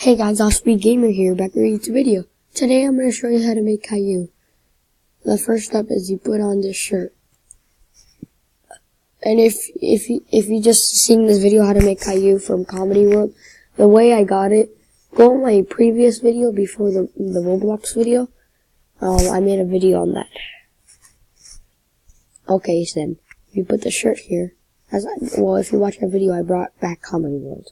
Hey guys, Offspeed Gamer here, back with a YouTube video. Today I'm going to show you how to make calliou. The first step is you put on this shirt. And if you just seen this video how to make calliou from Comedy World, the way I got it, go on my previous video before the Roblox video. I made a video on that. Okay, so then you put the shirt here. If you watch my video, I brought back Comedy World.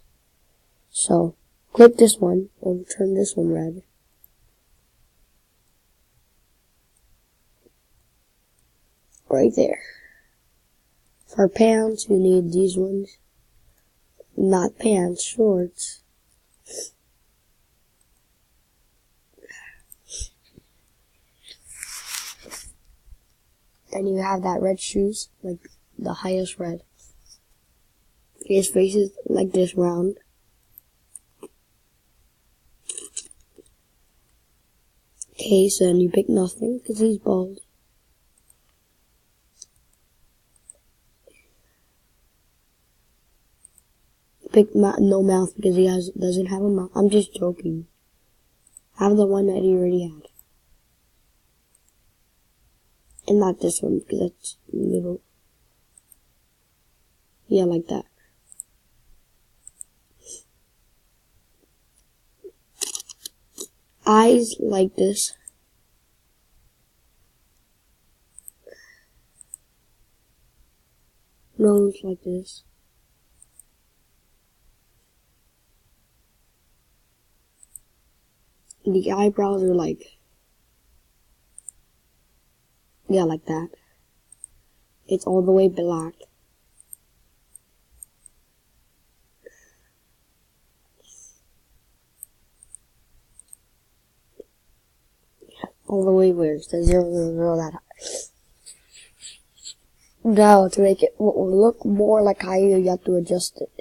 So click this one and turn this one red. Right there. For pants, you need these ones. Not pants, shorts. And you have that red shoes, like the highest red. His face is like this round. Okay, so then you pick nothing, because he's bald. Pick no mouth, because he doesn't have a mouth. I'm just joking. Have the one that he already had. And not this one, because that's little. Yeah, like that. Eyes like this. Nose like this. The eyebrows are like, yeah, like that. It's all the way black. All the way where it says 000 that high. Now, to make it look more like calliou, you have to adjust it.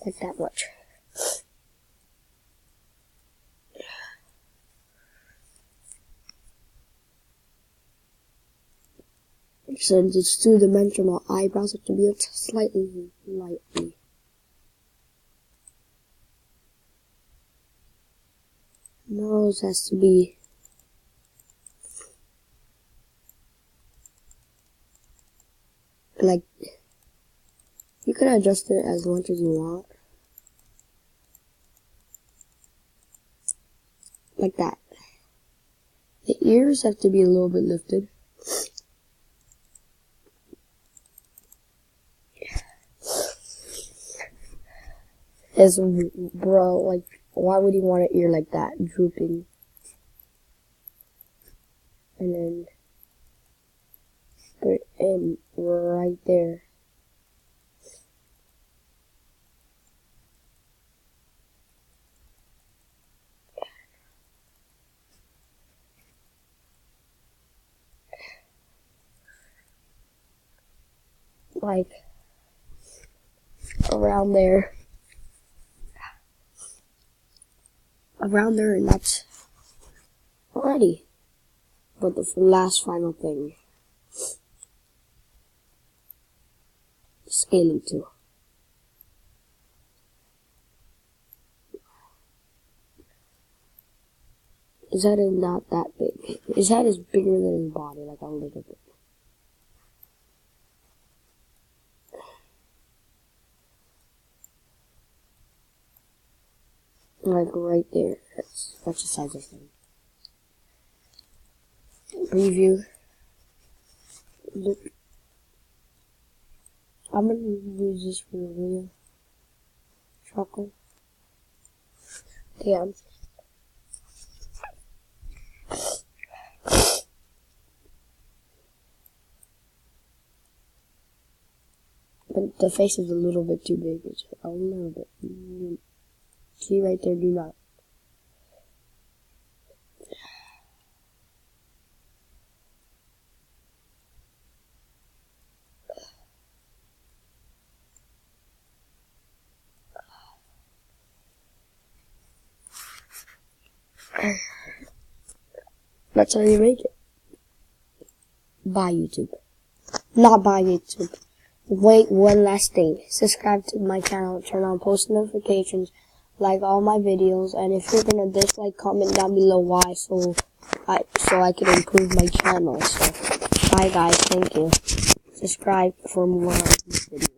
Like that much. Since it's two-dimensional, eyebrows have to be slightly lightly. Nose has to be like, you can adjust it as much as you want. Like that. The ears have to be a little bit lifted. Bro, like, why would you want an ear like that, drooping? And then put it in right there. Like, around there. And that's already. But the last final thing, scaling tool. His head is not that big. His head is bigger than his body, like a little bit. Like right there. That's the size of him. Preview. Look. I'm gonna use this for the video. Chocolate. Damn. But the face is a little bit too big. It's a little bit. See right there, do not. That's how you make it. Bye, YouTube. Not bye, YouTube. Wait, one last thing. Subscribe to my channel, turn on post notifications, like all my videos, and if you're gonna dislike, comment down below why, so I can improve my channel. So, bye guys, thank you. Subscribe for more of these videos.